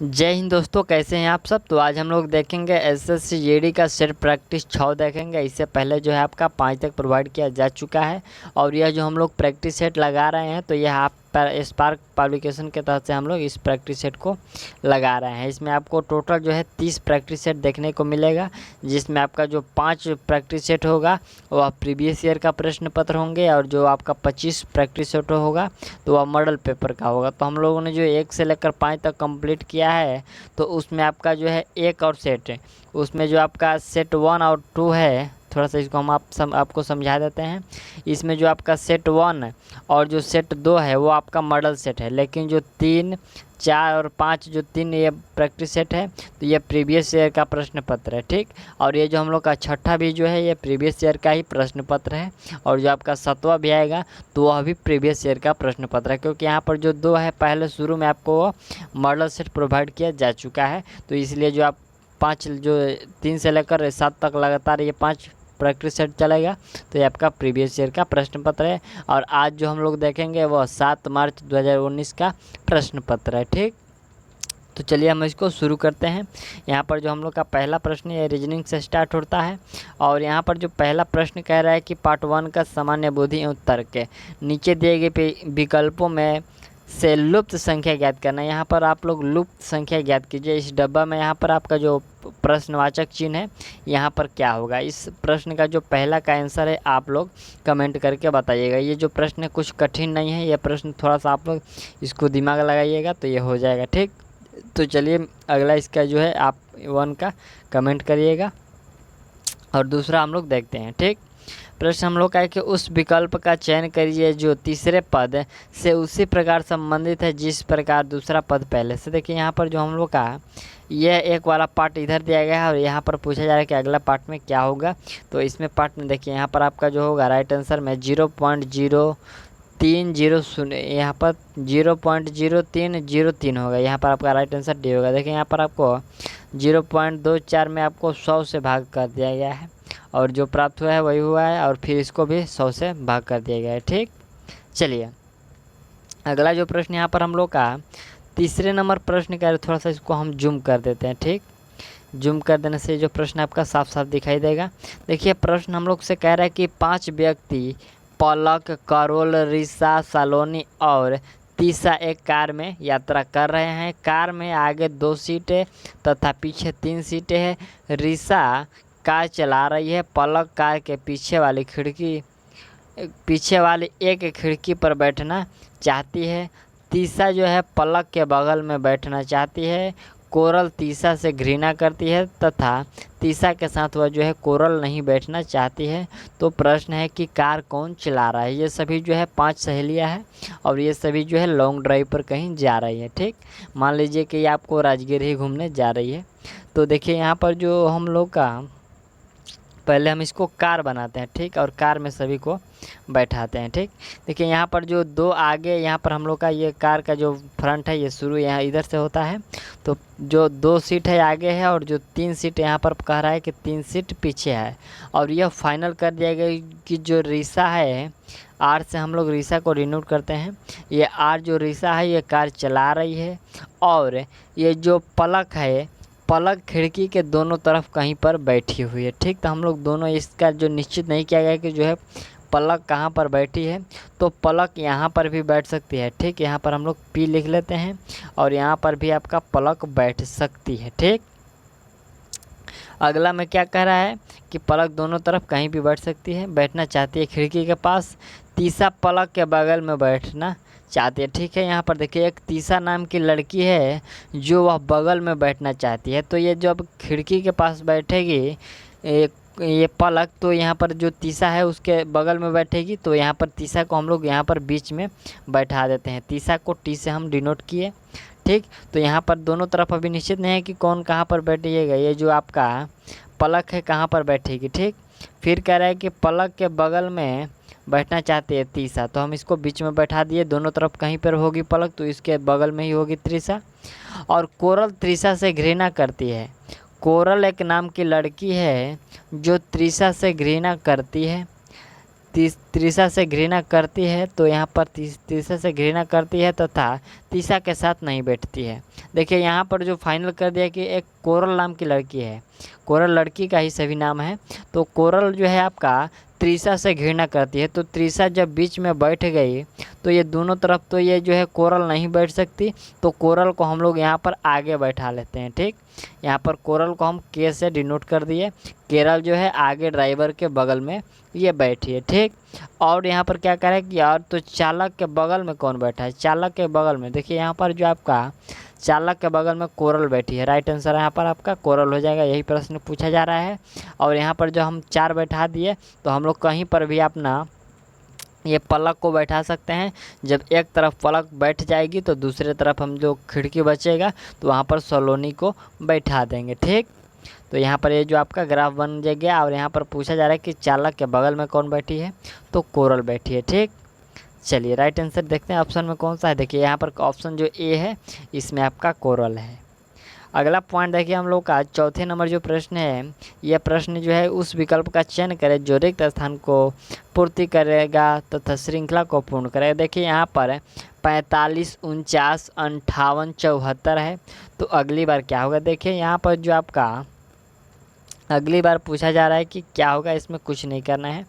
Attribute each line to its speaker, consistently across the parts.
Speaker 1: जय हिंद दोस्तों, कैसे हैं आप सब। तो आज हम लोग देखेंगे एसएससी जीडी का सेट प्रैक्टिस 6 देखेंगे। इससे पहले जो है आपका 5 तक प्रोवाइड किया जा चुका है और यह जो हम लोग प्रैक्टिस सेट लगा रहे हैं तो यह आप स्पार्क पब्लिकेशन के तहत से हम लोग इस प्रैक्टिस सेट को लगा रहे हैं। इसमें आपको टोटल जो है 30 प्रैक्टिस सेट देखने को मिलेगा, जिसमें आपका जो 5 प्रैक्टिस सेट होगा वह प्रीवियस ईयर का प्रश्न पत्र होंगे और जो आपका 25 प्रैक्टिस सेट होगा तो वह मॉडल पेपर का होगा। तो हम लोगों ने जो 1 से लेकर 5 तक कंप्लीट किया है तो उसमें आपका जो है एक और सेट है, उसमें जो आपका सेट 1 और 2 है, थोड़ा सा इसको हम आपको समझा देते हैं। इसमें जो आपका सेट 1 और जो सेट 2 है वो आपका मॉडल सेट है, लेकिन जो 3, 4 और 5 जो 3 ये प्रैक्टिस सेट है तो ये प्रीवियस ईयर का प्रश्न पत्र है, ठीक। और ये जो हम लोग का छठा भी जो है ये प्रीवियस ईयर का ही प्रश्न पत्र है और जो आपका 7वां भी आएगा तो वह भी प्रीवियस ईयर का प्रश्न पत्र है, क्योंकि यहाँ पर जो 2 है पहले शुरू में आपको मॉडल सेट प्रोवाइड किया जा चुका है। तो इसलिए जो आप 5 जो 3 से लेकर 7 तक लगातार ये 5 प्रैक्टिस सेट चलेगा तो ये आपका प्रीवियस ईयर का प्रश्न पत्र है। और आज जो हम लोग देखेंगे वह 7 मार्च 2019 का प्रश्न पत्र है, ठीक। तो चलिए हम इसको शुरू करते हैं। यहाँ पर जो हम लोग का पहला प्रश्न है रीजनिंग से स्टार्ट होता है और यहाँ पर जो पहला प्रश्न कह रहा है कि पार्ट 1 का सामान्य बुद्धि एवं तर्क है, नीचे दिए गए विकल्पों में से लुप्त संख्या ज्ञात करना। यहाँ पर आप लोग लुप्त संख्या ज्ञात कीजिए। इस डब्बा में यहाँ पर आपका जो प्रश्नवाचक चिन्ह है यहाँ पर क्या होगा। इस प्रश्न का जो पहला का आंसर है आप लोग कमेंट करके बताइएगा। ये जो प्रश्न है कुछ कठिन नहीं है, ये प्रश्न थोड़ा सा आप लोग इसको दिमाग लगाइएगा तो ये हो जाएगा, ठीक। तो चलिए अगला इसका जो है आप 1 का कमेंट करिएगा और दूसरा हम लोग देखते हैं, ठीक। प्रश्न हम लोग का है कि उस विकल्प का चयन करिए जो तीसरे पद से उसी प्रकार संबंधित है जिस प्रकार दूसरा पद पहले से। देखिए यहाँ पर जो हम लोग का यह एक वाला पार्ट इधर दिया गया है और यहाँ पर पूछा जा रहा है कि अगला पार्ट में क्या होगा। तो इसमें पार्ट में देखिए यहाँ पर आपका जो होगा राइट आंसर में 0.0303 यहाँ पर 0.0303 होगा। यहाँ पर आपका राइट आंसर डी होगा। देखिए यहाँ पर आपको 0.24 में आपको 100 से भाग कर दिया गया है और जो प्राप्त हुआ है वही हुआ है और फिर इसको भी 100 से भाग कर दिया गया है, ठीक। चलिए अगला जो प्रश्न यहाँ पर हम लोग का तीसरे नंबर प्रश्न का, थोड़ा सा इसको हम जूम कर देते हैं, ठीक। जूम कर देने से जो प्रश्न आपका साफ साफ दिखाई देगा। देखिए प्रश्न हम लोग से कह रहा है कि 5 व्यक्ति पलक, करोल, रिसा, सलोनी और तीसा एक कार में यात्रा कर रहे हैं। कार में आगे 2 सीटें तथा पीछे 3 सीटें हैं। रिसा कार चला रही है। पलक कार के पीछे वाली एक खिड़की पर बैठना चाहती है। तीसा जो है पलक के बगल में बैठना चाहती है। कोरल तीसा से घृणा करती है तथा तीसा के साथ वह जो है कोरल नहीं बैठना चाहती है। तो प्रश्न है कि कार कौन चला रहा है। ये सभी जो है 5 सहेलियां हैं और ये सभी जो है लॉन्ग ड्राइव पर कहीं जा रही है, ठीक। मान लीजिए कि आपको राजगीर ही घूमने जा रही है। तो देखिए यहाँ पर जो हम लोग का पहले हम इसको कार बनाते हैं, ठीक, और कार में सभी को बैठाते हैं, ठीक। देखिए यहाँ पर जो 2 आगे यहाँ पर हम लोग का ये कार का जो फ्रंट है ये शुरू यहाँ इधर से होता है। तो जो 2 सीट है आगे है और जो 3 सीट यहाँ पर कह रहा है कि 3 सीट पीछे है। और यह फाइनल कर दिया गया कि जो रिसा है, आर से हम लोग रिसा को डिनोट करते हैं। ये आर जो रिसा है ये कार चला रही है और ये जो पलक है, पलक खिड़की के दोनों तरफ कहीं पर बैठी हुई है, ठीक। तो हम लोग दोनों इसका जो निश्चित नहीं किया गया कि जो है पलक कहाँ पर बैठी है। तो पलक यहाँ पर भी बैठ सकती है, ठीक। यहाँ पर हम लोग पी लिख लेते हैं और यहाँ पर भी आपका पलक बैठ सकती है, ठीक। अगला में क्या कह रहा है कि पलक दोनों तरफ कहीं भी बैठ सकती है, बैठना चाहती है खिड़की के पास। तीसा पलक के बगल में बैठना चाहती है, ठीक है। यहाँ पर देखिए एक तीसा नाम की लड़की है जो वह बगल में बैठना चाहती है। तो ये जब खिड़की के पास बैठेगी ये पलक, तो यहाँ पर जो तीसा है उसके बगल में बैठेगी। तो यहाँ पर तीसा को हम लोग यहाँ पर बीच में बैठा देते हैं। तीसा को टी से हम डिनोट किए, ठीक। तो यहाँ पर दोनों तरफ अभी निश्चित नहीं है कि कौन कहाँ पर बैठिएगा। ये जो आपका पलक है कहाँ पर बैठेगी, ठीक। फिर कह रहा है कि पलक के बगल में बैठना चाहती है तीसा, तो हम इसको बीच में बैठा दिए। दोनों तरफ कहीं पर होगी पलक तो इसके बगल में ही होगी त्रिसा। और कोरल त्रिसा से घृणा करती है। कोरल एक नाम की लड़की है जो त्रिसा से घृणा करती है। त्रिशा से घृणा करती है, तो यहाँ पर त्रिशा से घृणा करती है तथा त्रिशा के साथ नहीं बैठती है। देखिए यहाँ पर जो फाइनल कर दिया कि एक कोरल नाम की लड़की है, कोरल लड़की का ही सभी नाम है, तो कोरल जो है आपका त्रिशा से घृणा करती है। तो त्रिशा जब बीच में बैठ गई तो ये दोनों तरफ तो ये जो है कोरल नहीं बैठ सकती, तो कोरल को हम लोग यहाँ पर आगे बैठा लेते हैं। ठीक, यहाँ पर कोरल को हम के से डिनोट कर दिए, केरल जो है आगे ड्राइवर के बगल में ये बैठी है। ठीक, और यहाँ पर क्या करें कि यार तो चालक के बगल में कौन बैठा है, चालक के बगल में देखिए यहाँ पर जो आपका चालक के बगल में कोरल बैठी है। राइट आंसर यहाँ पर आपका कोरल हो जाएगा, यही प्रश्न पूछा जा रहा है। और यहाँ पर जो हम 4 बैठा दिए तो हम लोग कहीं पर भी अपना ये पलक को बैठा सकते हैं। जब एक तरफ पलक बैठ जाएगी तो दूसरे तरफ हम जो खिड़की बचेगा तो वहाँ पर सलोनी को बैठा देंगे। ठीक, तो यहाँ पर ये जो आपका ग्राफ बन गया। और यहाँ पर पूछा जा रहा है कि चालक के बगल में कौन बैठी है, तो कोरल बैठी है। ठीक, चलिए राइट आंसर देखते हैं ऑप्शन में कौन सा है। देखिए यहाँ पर ऑप्शन जो ए है इसमें आपका कोरल है। अगला पॉइंट देखिए हम लोग का चौथे नंबर जो प्रश्न है, यह प्रश्न जो है उस विकल्प का चयन करें जो रिक्त स्थान को पूर्ति करेगा तथा श्रृंखला को पूर्ण करेगा। देखिए यहाँ पर 45, 49, 58, 74 है, तो अगली बार क्या होगा। देखिए यहाँ पर जो आपका अगली बार पूछा जा रहा है कि क्या होगा, इसमें कुछ नहीं करना है।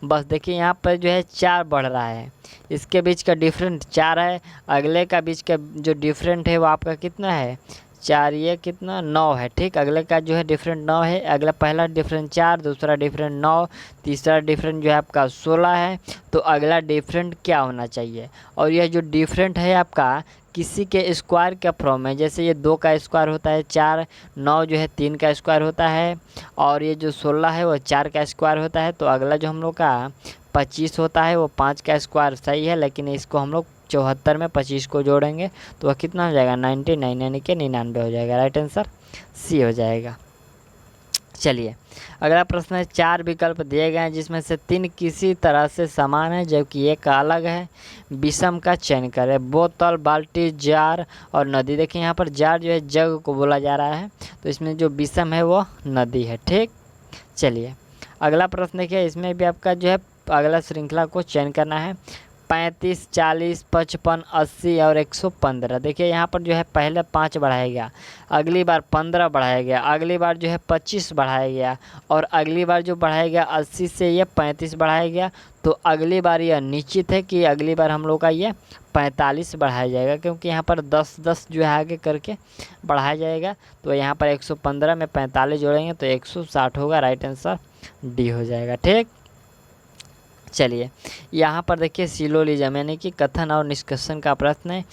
Speaker 1: बस देखिए यहाँ पर जो है 4 बढ़ रहा है, इसके बीच का डिफरेंट 4 है, अगले का बीच का जो डिफरेंट है वो आपका कितना है 4, ये कितना 9 है। ठीक, अगले का जो है डिफरेंट 9 है, अगला पहला डिफरेंट 4, दूसरा डिफरेंट 9, तीसरा डिफरेंट जो है आपका 16 है। तो अगला डिफरेंट क्या होना चाहिए, और यह जो डिफरेंट है आपका किसी के स्क्वायर का फॉर्म है। जैसे ये 2 का स्क्वायर होता है 4, 9 जो है 3 का स्क्वायर होता है, और ये जो 16 है वो 4 का स्क्वायर होता है। तो अगला जो हम लोग का 25 होता है वो 5 का स्क्वायर सही है, लेकिन इसको हम लोग 74 में 25 को जोड़ेंगे तो वह कितना हो जाएगा 99, यानी कि 99 हो जाएगा। राइट आंसर सी हो जाएगा। चलिए अगला प्रश्न है, 4 विकल्प दिए गए हैं जिसमें से 3 किसी तरह से समान है जबकि एक अलग है, विषम का चयन करें। बोतल, बाल्टी, जार और नदी। देखिए यहाँ पर जार जो है जग को बोला जा रहा है, तो इसमें जो विषम है वो नदी है। ठीक, चलिए अगला प्रश्न देखिए, इसमें भी आपका जो है अगला श्रृंखला को चयन करना है। 35, 40, 55, 80 और 115। देखिए यहाँ पर जो है पहले 5 बढ़ाया गया, अगली बार 15 बढ़ाया गया, अगली बार जो है 25 बढ़ाया गया, और अगली बार जो बढ़ाया गया 80 से ये 35 बढ़ाया गया। तो अगली बार यह निश्चित है कि अगली बार हम लोग का ये 45 बढ़ाया जाएगा, क्योंकि यहाँ पर 10-10 जो है आगे करके बढ़ाया जाएगा। तो यहाँ पर 115 में 45 जोड़ेंगे तो 160 होगा। राइट आंसर डी हो जाएगा। ठीक, चलिए यहाँ पर देखिए सिलोलिज्म यानी कि कथन और निष्कर्षण का प्रश्न है।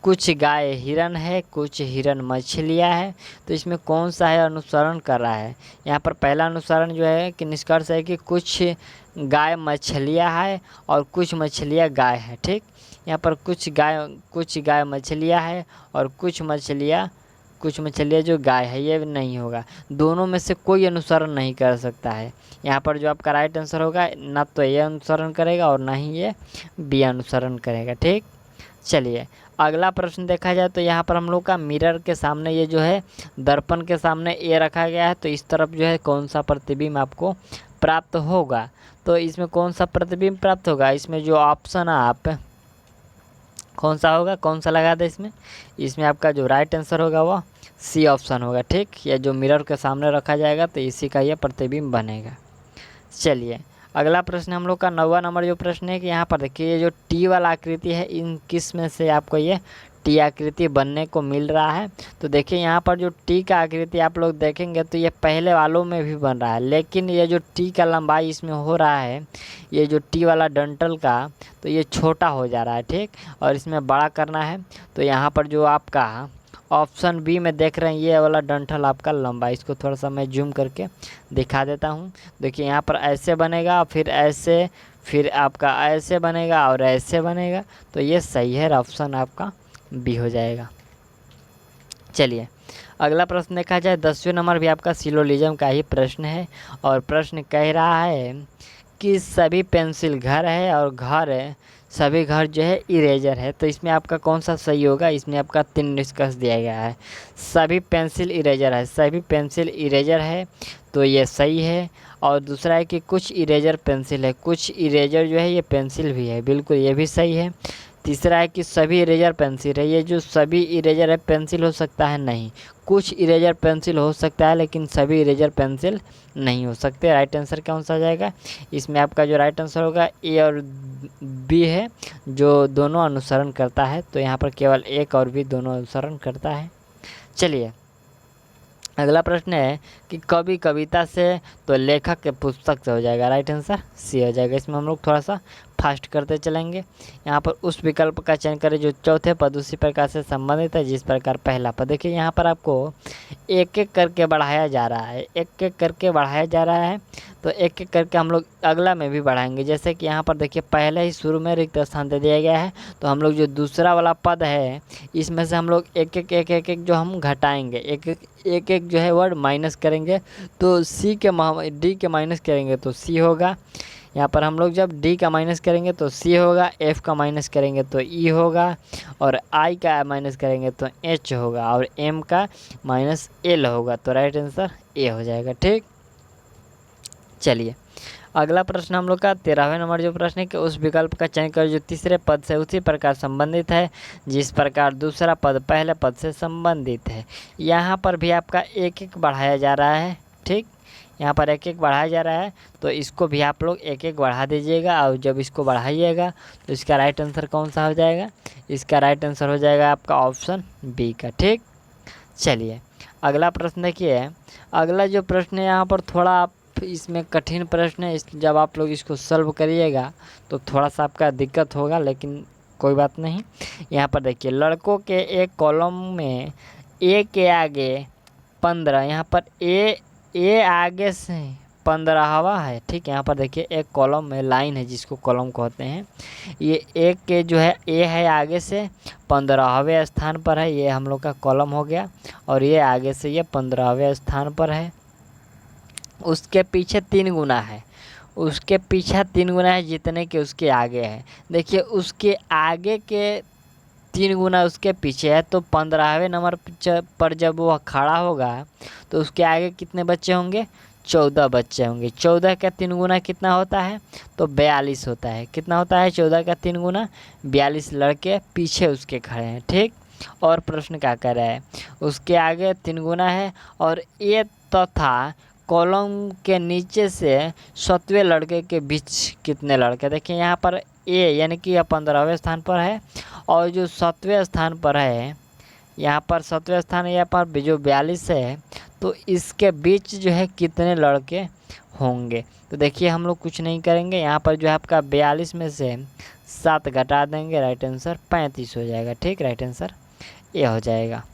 Speaker 1: कुछ गाय हिरन है, कुछ हिरन मछलियाँ है, तो इसमें कौन सा है अनुसरण कर रहा है। यहाँ पर पहला अनुसरण जो है कि निष्कर्ष है कि कुछ गाय मछलियाँ है और कुछ मछलियाँ गाय है। ठीक, यहाँ पर कुछ गाय मछलियाँ है और कुछ मछलियाँ जो गाय है, ये नहीं होगा। दोनों में से कोई अनुसरण नहीं कर सकता है। यहाँ पर जो आपका राइट आंसर होगा ना तो ये अनुसरण करेगा और ना ही ये बी अनुसरण करेगा। ठीक, चलिए अगला प्रश्न देखा जाए तो यहाँ पर हम लोग का मिरर के सामने ये जो है दर्पण के सामने ए रखा गया है, तो इस तरफ जो है कौन सा प्रतिबिंब आपको प्राप्त होगा। तो इसमें कौन सा प्रतिबिंब प्राप्त होगा, इसमें जो ऑप्शन आप कौन सा होगा, कौन सा लगा दे इसमें आपका जो राइट आंसर होगा वो सी ऑप्शन होगा। ठीक, ये जो मिरर के सामने रखा जाएगा तो इसी का ये प्रतिबिंब बनेगा। चलिए अगला प्रश्न हम लोग का 9वां नंबर जो प्रश्न है कि यहाँ पर देखिए ये जो टी वाला आकृति है, इन किस में से आपको ये टी आकृति बनने को मिल रहा है। तो देखिए यहाँ पर जो टी का आकृति आप लोग देखेंगे तो ये पहले वालों में भी बन रहा है, लेकिन ये जो टी का लंबाई इसमें हो रहा है, ये जो टी वाला डंठल का, तो ये छोटा हो जा रहा है। ठीक, और इसमें बड़ा करना है। तो यहाँ पर जो आपका ऑप्शन बी में देख रहे हैं ये वाला डंठल आपका लंबा, इसको थोड़ा सा मैं जूम करके दिखा देता हूँ। देखिए यहाँ पर ऐसे बनेगा, फिर ऐसे, फिर आपका ऐसे बनेगा और ऐसे बनेगा, तो ये सही है, ऑप्शन आपका बी हो जाएगा। चलिए अगला प्रश्न देखा जाए 10वें नंबर भी आपका सिलोलिज्म का ही प्रश्न है, और प्रश्न कह रहा है कि सभी पेंसिल घर है और घर सभी घर जो है इरेजर है। तो इसमें आपका कौन सा सही होगा, इसमें आपका 3 निष्कर्ष दिया गया है। सभी पेंसिल इरेजर है, सभी पेंसिल इरेजर है तो ये सही है। और दूसरा है कि कुछ इरेजर पेंसिल है, कुछ इरेजर जो है ये पेंसिल भी है, बिल्कुल ये भी सही है। तीसरा है कि सभी इरेजर पेंसिल है, ये जो सभी इरेजर है पेंसिल हो सकता है नहीं, कुछ इरेजर पेंसिल हो सकता है लेकिन सभी इरेजर पेंसिल नहीं हो सकते। राइट आंसर कौन सा आ जाएगा, इसमें आपका जो राइट आंसर होगा ए और बी है, जो दोनों अनुसरण करता है। तो यहाँ पर केवल एक और बी दोनों अनुसरण करता है। चलिए अगला प्रश्न है कि कवि कविता से तो लेखक के पुस्तक से हो जाएगा। राइट आंसर सी हो जाएगा। इसमें हम लोग थोड़ा सा फास्ट करते चलेंगे। यहाँ पर उस विकल्प का चयन करें जो चौथे पद उसी प्रकार से संबंधित है जिस प्रकार पहला पद। देखिए यहाँ पर आपको एक एक करके बढ़ाया जा रहा है, एक एक करके बढ़ाया जा रहा है। तो एक एक करके हम लोग अगला में भी बढ़ाएंगे। जैसे कि यहाँ पर देखिए पहले ही शुरू में रिक्त स्थान दे दिया गया है, तो हम लोग जो दूसरा वाला पद है इसमें से हम लोग एक एक जो हम घटाएंगे, एक एक जो है वर्ड माइनस करेंगे। तो डी के माइनस करेंगे तो सी होगा। यहाँ पर हम लोग जब डी का माइनस करेंगे तो सी होगा, एफ का माइनस करेंगे तो ई होगा, और आई का माइनस करेंगे तो एच होगा, और एम का माइनस एल होगा। तो राइट आंसर ए हो जाएगा। ठीक, चलिए अगला प्रश्न हम लोग का 13वें नंबर जो प्रश्न है कि उस विकल्प का चयन कर जो तीसरे पद से उसी प्रकार संबंधित है जिस प्रकार दूसरा पद पहले पद से संबंधित है। यहाँ पर भी आपका एक एक बढ़ाया जा रहा है। ठीक, यहाँ पर एक एक बढ़ाया जा रहा है, तो इसको भी आप लोग एक एक बढ़ा दीजिएगा। और जब इसको बढ़ाइएगा तो इसका राइट आंसर कौन सा हो जाएगा, इसका राइट आंसर हो जाएगा आपका ऑप्शन बी का। ठीक, चलिए अगला प्रश्न देखिए। अगला जो प्रश्न है यहाँ पर थोड़ा आप इसमें कठिन प्रश्न है, जब आप लोग इसको सॉल्व करिएगा तो थोड़ा सा आपका दिक्कत होगा, लेकिन कोई बात नहीं। यहाँ पर देखिए लड़कों के एक कॉलम में ए के आगे 15, यहाँ पर ए आगे से 15वां है। ठीक, यहाँ पर देखिए एक कॉलम में लाइन है जिसको कॉलम कहते हैं। ये एक के जो है ए है आगे से 15वें स्थान पर है, ये हम लोग का कॉलम हो गया। और ये आगे से ये 15वें स्थान पर है। उसके पीछे 3 गुना है, उसके पीछे 3 गुना है जितने के उसके आगे है। देखिए उसके आगे के 3 गुना उसके पीछे है, तो 15वें नंबर पर जब वह खड़ा होगा तो उसके आगे कितने बच्चे होंगे, 14 बच्चे होंगे। 14 का 3 गुना कितना होता है, तो 42 होता है। कितना होता है 14 का 3 गुना, 42 लड़के पीछे उसके खड़े हैं। ठीक, और प्रश्न क्या कर रहा है, उसके आगे 3 गुना है और ये तथा कॉलम के नीचे से 7वें लड़के के बीच कितने लड़के। देखिए यहाँ पर ए यानी कि यह 15वें स्थान पर है, और जो 7वें स्थान पर है, यहाँ पर 7वें स्थान है, यहाँ पर जो 42 है, तो इसके बीच जो है कितने लड़के होंगे। तो देखिए हम लोग कुछ नहीं करेंगे, यहाँ पर जो है आपका 42 में से 7 घटा देंगे, राइट आंसर 35 हो जाएगा। ठीक, राइट आंसर ये हो जाएगा।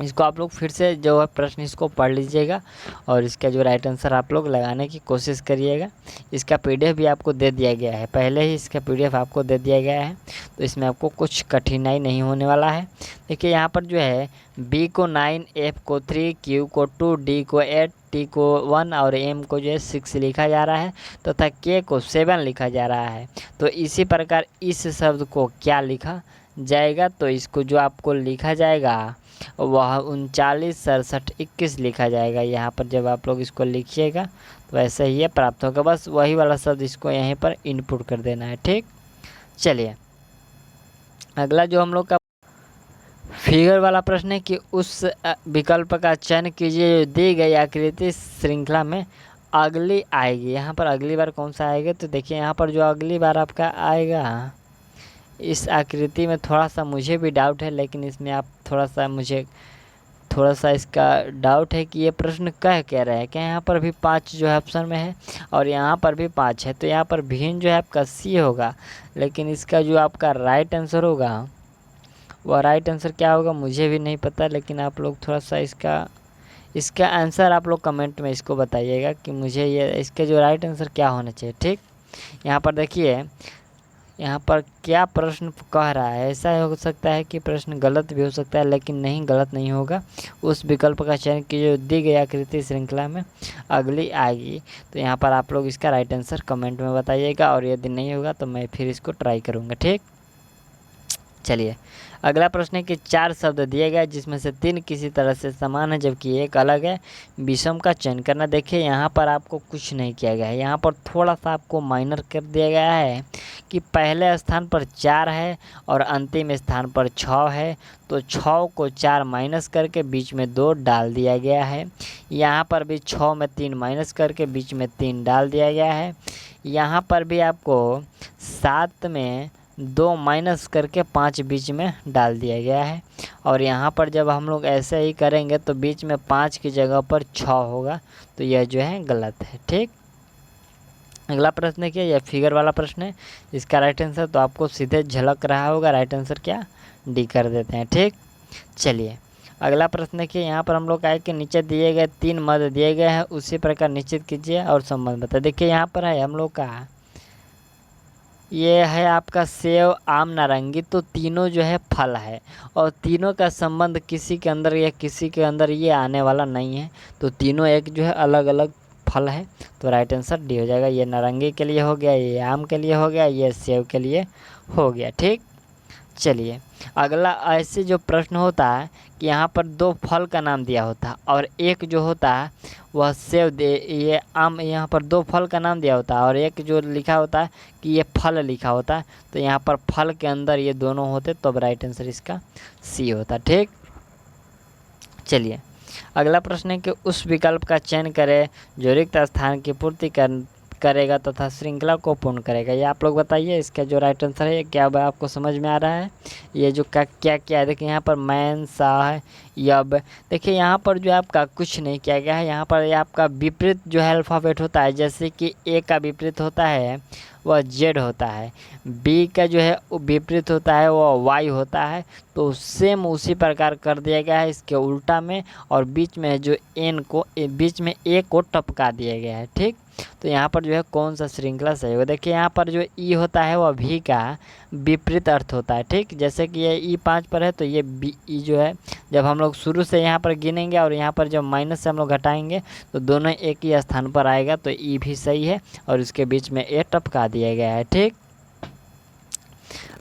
Speaker 1: इसको आप लोग फिर से जो है प्रश्न इसको पढ़ लीजिएगा और इसका जो राइट आंसर आप लोग लगाने की कोशिश करिएगा। इसका पीडीएफ भी आपको दे दिया गया है, पहले ही इसका पीडीएफ आपको दे दिया गया है, तो इसमें आपको कुछ कठिनाई नहीं होने वाला है। देखिए यहाँ पर जो है बी को 9, एफ को 3, क्यू को 2, डी को 8, टी को 1 और एम को जो है 6 लिखा जा रहा है, तथा के को 7 लिखा जा रहा है। तो इसी प्रकार इस शब्द को क्या लिखा जाएगा, तो इसको जो आपको लिखा जाएगा वह 39, 67, 21 लिखा जाएगा। यहाँ पर जब आप लोग इसको लिखिएगा तो ऐसे ही ये प्राप्त होगा, बस वही वाला शब्द इसको यहीं पर इनपुट कर देना है। ठीक, चलिए अगला जो हम लोग का फिगर वाला प्रश्न है कि उस विकल्प का चयन कीजिए जो दी गई आकृति श्रृंखला में अगली आएगी। यहाँ पर अगली बार कौन सा आएगा, तो देखिए यहाँ पर जो अगली बार आपका आएगा, इस आकृति में थोड़ा सा मुझे भी डाउट है, लेकिन इसमें आप थोड़ा सा इसका डाउट है कि ये प्रश्न कह रहे हैं कि यहाँ पर भी 5 जो है ऑप्शन में है और यहाँ पर भी 5 है, तो यहाँ पर भिन्न जो है आपका सी होगा। लेकिन इसका जो आपका राइट आंसर होगा वह राइट आंसर क्या होगा मुझे भी नहीं पता, लेकिन आप लोग थोड़ा सा इसका आंसर आप लोग कमेंट में इसको बताइएगा कि मुझे ये इसके जो राइट आंसर क्या होना चाहिए। ठीक, यहाँ पर देखिए यहाँ पर क्या प्रश्न कह रहा है, ऐसा हो सकता है कि प्रश्न गलत भी हो सकता है, लेकिन नहीं, गलत नहीं होगा। उस विकल्प का चयन कीजिए जो दी गई आकृति श्रृंखला में अगली आएगी। तो यहाँ पर आप लोग इसका राइट आंसर कमेंट में बताइएगा, और यदि नहीं होगा तो मैं फिर इसको ट्राई करूँगा। ठीक, चलिए अगला प्रश्न है कि 4 शब्द दिए गए जिसमें से 3 किसी तरह से समान है जबकि एक अलग है, विषम का चयन करना। देखिए यहाँ पर आपको कुछ नहीं किया गया है, यहाँ पर थोड़ा सा आपको माइनर कर दिया गया है कि पहले स्थान पर 4 है और अंतिम स्थान पर 6 है, तो 6 को 4 माइनस करके बीच में 2 डाल दिया गया है। यहाँ पर भी 6 में 3 माइनस करके बीच में 3 डाल दिया गया है। यहाँ पर भी आपको 7 में 2 माइनस करके 5 बीच में डाल दिया गया है। और यहाँ पर जब हम लोग ऐसे ही करेंगे तो बीच में 5 की जगह पर 6 होगा, तो यह जो है गलत है। ठीक, अगला प्रश्न है क्या, यह फिगर वाला प्रश्न है, इसका राइट आंसर तो आपको सीधे झलक रहा होगा, राइट आंसर क्या, डी कर देते हैं। ठीक, चलिए अगला प्रश्न है कि यहाँ पर हम लोग आए कि नीचे दिए गए 3 मद दिए गए हैं, उसी प्रकार निश्चित कीजिए और संबंध बताइए। देखिए यहाँ पर है हम लोग का, ये है आपका सेव, आम, नारंगी, तो तीनों जो है फल है और तीनों का संबंध किसी के अंदर या किसी के अंदर ये आने वाला नहीं है, तो तीनों एक जो है अलग अलग फल है, तो राइट आंसर डी हो जाएगा। ये नारंगी के लिए हो गया, ये आम के लिए हो गया, ये सेव के लिए हो गया। ठीक, चलिए अगला ऐसे जो प्रश्न होता है कि यहाँ पर 2 फल का नाम दिया होता है और एक जो होता है वह सेव दे, ये आम, यहाँ पर 2 फल का नाम दिया होता है और एक जो लिखा होता है कि ये फल लिखा होता है, तो यहाँ पर फल के अंदर ये दोनों होते तो अब राइट आंसर इसका सी होता। ठीक, चलिए अगला प्रश्न है कि उस विकल्प का चयन करें जो रिक्त स्थान की पूर्ति करेगा तथा श्रृंखला को पूर्ण करेगा। ये आप लोग बताइए, इसका जो राइट आंसर है क्या आपको समझ में आ रहा है। ये जो क्या क्या है, देखिए यहाँ पर मैन, सा है, यब, देखिए यहाँ पर जो आपका कुछ नहीं किया गया है। यहाँ पर ये आपका विपरीत जो है अल्फ़ाबेट होता है, जैसे कि ए का विपरीत होता है वह जेड होता है, बी का जो है विपरीत होता है वह वाई होता है, तो सेम उसी प्रकार कर दिया गया है इसके उल्टा में, और बीच में जो एन को, बीच में ए को टपका दिया गया है। ठीक, तो यहाँ पर जो है कौन सा श्रृंखला सही होगा। देखिए यहाँ पर जो ई होता है वह भी का विपरीत अर्थ होता है। ठीक, जैसे कि ये ई 5 पर है तो ये बी ई जो है, जब हम लोग शुरू से यहाँ पर गिनेंगे और यहाँ पर जब माइनस से हम लोग घटाएंगे तो दोनों एक ही स्थान पर आएगा, तो ई भी सही है और इसके बीच में ए टपका दिया गया है। ठीक,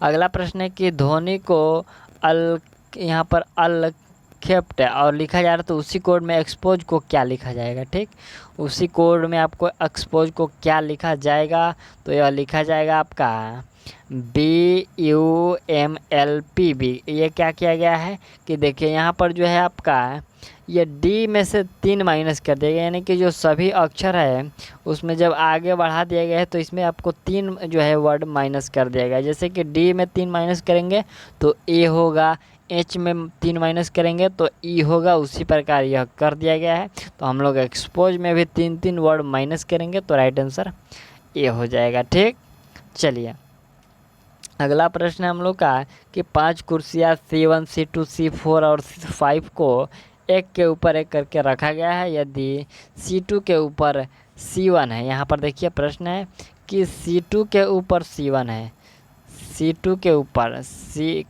Speaker 1: अगला प्रश्न है कि ध्वनि को यहाँ पर अल खेप्ट और लिखा जा रहा है, तो उसी कोड में एक्सपोज को क्या लिखा जाएगा। ठीक, उसी कोड में आपको एक्सपोज को क्या लिखा जाएगा, तो यह लिखा जाएगा आपका BUMLPB। ये क्या किया गया है कि देखिए यहाँ पर जो है आपका ये डी में से 3 माइनस कर दिया गया, यानी कि जो सभी अक्षर है उसमें जब आगे बढ़ा दिया गया है तो इसमें आपको 3 जो है वर्ड माइनस कर दिया गया। जैसे कि डी में 3 माइनस करेंगे तो ए होगा, एच में 3 माइनस करेंगे तो ई होगा, उसी प्रकार यह कर दिया गया है। तो हम लोग एक्सपोज में भी 3 वर्ड माइनस करेंगे तो राइट आंसर ए हो जाएगा। ठीक, चलिए अगला प्रश्न हम लोग का कि 5 कुर्सियाँ C1, C2, C4 और C5 को एक के ऊपर एक करके रखा गया है, यदि C2 के ऊपर C1 है। यहाँ पर देखिए प्रश्न है कि C2 के ऊपर C1 है, C2 के ऊपर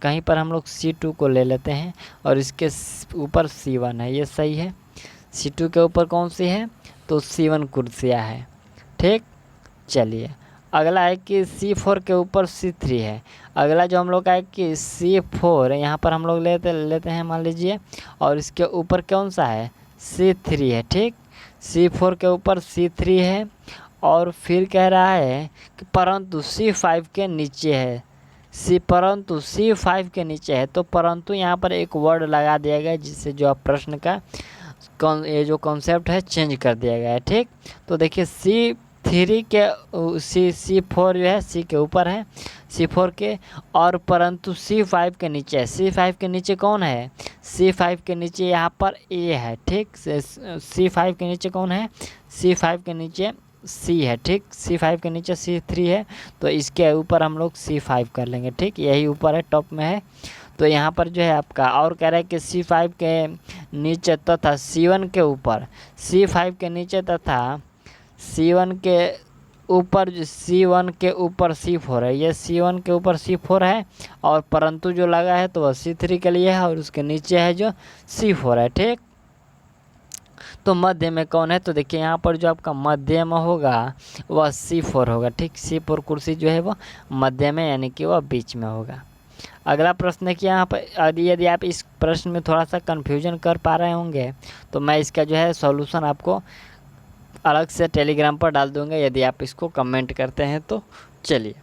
Speaker 1: कहीं पर हम लोग C2 को ले लेते हैं और इसके ऊपर C1 है, ये सही है। C2 के ऊपर कौन सी है, तो C1 कुर्सियाँ है। ठीक, चलिए अगला है कि C4 के ऊपर C3 है। अगला जो हम लोग का है कि C4 यहाँ पर हम लोग लेते हैं मान लीजिए, और इसके ऊपर कौन सा है, C3 है। ठीक, C4 के ऊपर C3 है और फिर कह रहा है कि परंतु C5 के नीचे है, परंतु C5 के नीचे है, तो परंतु यहाँ पर एक वर्ड लगा दिया गया जिससे जो आप प्रश्न का ये जो कॉन्सेप्ट है चेंज कर दिया गया है। ठीक, तो देखिए C3 के C4 जो है C के ऊपर है, C4 के, और परंतु C5 के नीचे है। C5 के नीचे कौन है, C5 के नीचे यहाँ पर A है। ठीक, C5 के नीचे कौन है, C5 के नीचे C है। ठीक, C5 के नीचे C3 है, तो इसके ऊपर हम लोग C5 कर लेंगे। ठीक, यही ऊपर है, टॉप में है, तो यहाँ पर जो है आपका और कह रहा है कि C5 के नीचे तथा C1 के ऊपर, C5 के नीचे तथा C1 के ऊपर C1 के ऊपर C4 है, ये C1 के ऊपर C4 है, और परंतु जो लगा है तो वह C3 के लिए है, और उसके नीचे है जो C4 है। ठीक, तो मध्य में कौन है? तो देखिए यहाँ पर जो आपका मध्य में होगा वह C4 होगा। ठीक, C4 कुर्सी जो है वो मध्य में, यानी कि वह बीच में होगा। अगला प्रश्न है कि यहाँ पर यदि आप इस प्रश्न में थोड़ा सा कन्फ्यूजन कर पा रहे होंगे तो मैं इसका जो है सॉल्यूशन आपको अलग से टेलीग्राम पर डाल दूंगा, यदि आप इसको कमेंट करते हैं तो। चलिए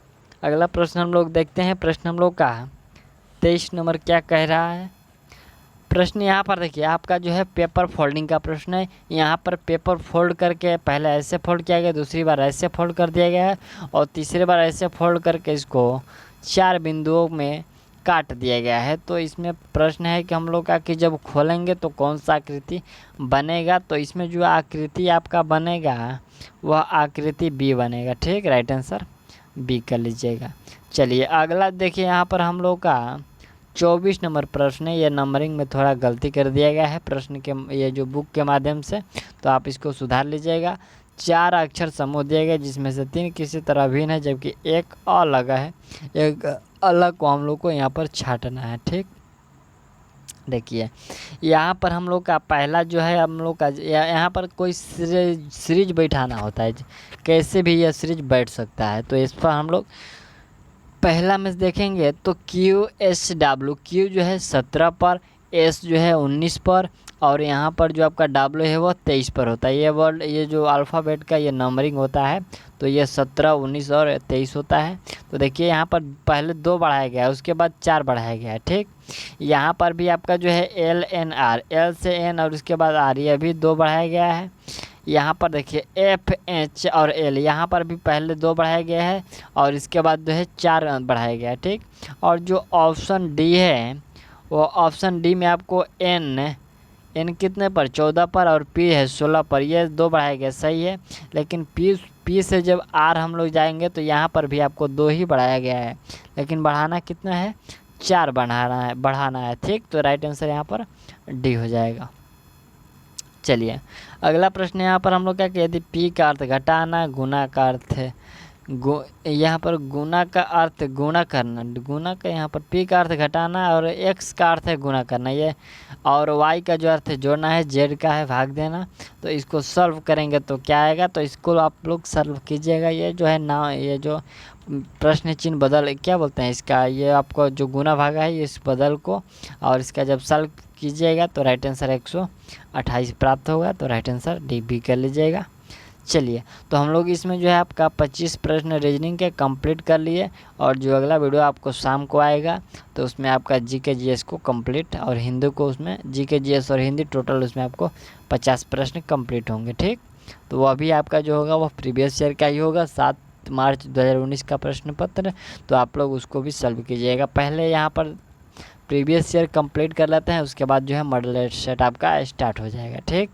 Speaker 1: अगला प्रश्न हम लोग देखते हैं। प्रश्न हम लोग का 23 नंबर क्या कह रहा है? प्रश्न यहाँ पर देखिए, आपका जो है पेपर फोल्डिंग का प्रश्न है। यहाँ पर पेपर फोल्ड करके पहले ऐसे फोल्ड किया गया, दूसरी बार ऐसे फोल्ड कर दिया गया है, और तीसरी बार ऐसे फोल्ड करके इसको 4 बिंदुओं में काट दिया गया है। तो इसमें प्रश्न है कि हम लोग का कि जब खोलेंगे तो कौन सा आकृति बनेगा? तो इसमें जो आकृति आपका बनेगा वह आकृति बी बनेगा। ठीक, राइट आंसर बी कर लीजिएगा। चलिए अगला देखिए, यहाँ पर हम लोग का 24 नंबर प्रश्न है। ये नंबरिंग में थोड़ा गलती कर दिया गया है प्रश्न के, ये जो बुक के माध्यम से, तो आप इसको सुधार लीजिएगा। 4 अक्षर समूह दिए गए जिसमें से 3 किसी तरह भिन्न है, जबकि एक अलग है। एक अलग को हम लोग को यहाँ पर छाटना है। ठीक, देखिए यहाँ पर हम लोग का पहला जो है, हम लोग का यहाँ पर कोई सीरीज बैठाना होता है, कैसे भी यह सीरीज बैठ सकता है। तो इस पर हम लोग पहला में देखेंगे तो QSW, Q जो है 17 पर, S जो है 19 पर, और यहाँ पर जो आपका W है वो 23 पर होता है। ये वर्ड, ये जो अल्फ़ाबेट का ये नंबरिंग होता है, तो ये 17, 19 और 23 होता है। तो देखिए यहाँ पर पहले 2 बढ़ाया गया है, उसके बाद 4 बढ़ाया गया है। ठीक, यहाँ पर भी आपका जो है LNR, L से N और उसके बाद R, ये भी 2 बढ़ाया गया है। यहाँ पर देखिए FH और L, यहाँ पर भी पहले 2 बढ़ाया गया है, और इसके बाद जो है 4 बढ़ाया गया है। ठीक, और जो ऑप्शन डी है, वो ऑप्शन डी में आपको N कितने पर? 14 पर, और P है 16 पर, ये 2 बढ़ाया गया, सही है। लेकिन P से जब R हम लोग जाएंगे तो यहाँ पर भी आपको 2 ही बढ़ाया गया है, लेकिन बढ़ाना कितना है? 4 बढ़ाना है। ठीक, तो राइट आंसर यहाँ पर डी हो जाएगा। चलिए अगला प्रश्न यहाँ पर हम लोग क्या कि यदि P का अर्थ घटाना, गुना का अर्थ है यहाँ पर गुना का अर्थ गुणा करना, गुना का यहाँ पर P का अर्थ घटाना, और X का अर्थ है गुणा करना, ये, और Y का जो अर्थ है जोड़ना है, Z का है भाग देना। तो इसको सॉल्व करेंगे तो क्या आएगा? तो इसको आप लोग सॉल्व कीजिएगा। ये जो है ना, ये जो प्रश्न चिन्ह बदल क्या बोलते हैं इसका, ये आपको जो गुना भागा है इस बदल को, और इसका जब सॉल्व कीजिएगा तो राइट आंसर 128 प्राप्त होगा। तो राइट आंसर डी बी कर लीजिएगा। चलिए तो हम लोग इसमें जो है आपका 25 प्रश्न रीजनिंग के कंप्लीट कर लिए, और जो अगला वीडियो आपको शाम को आएगा तो उसमें आपका जीके जीएस को कंप्लीट, और हिंदी को उसमें जीके जीएस और हिंदी टोटल उसमें आपको 50 प्रश्न कंप्लीट होंगे। ठीक, तो वो अभी आपका जो होगा वह प्रीवियस ईयर का ही होगा, 7 मार्च 2019 का प्रश्न पत्र। तो आप लोग उसको भी सॉल्व कीजिएगा। पहले यहाँ पर प्रीवियस ईयर कंप्लीट कर लेते हैं, उसके बाद जो है मॉडल सेट आपका स्टार्ट हो जाएगा। ठीक।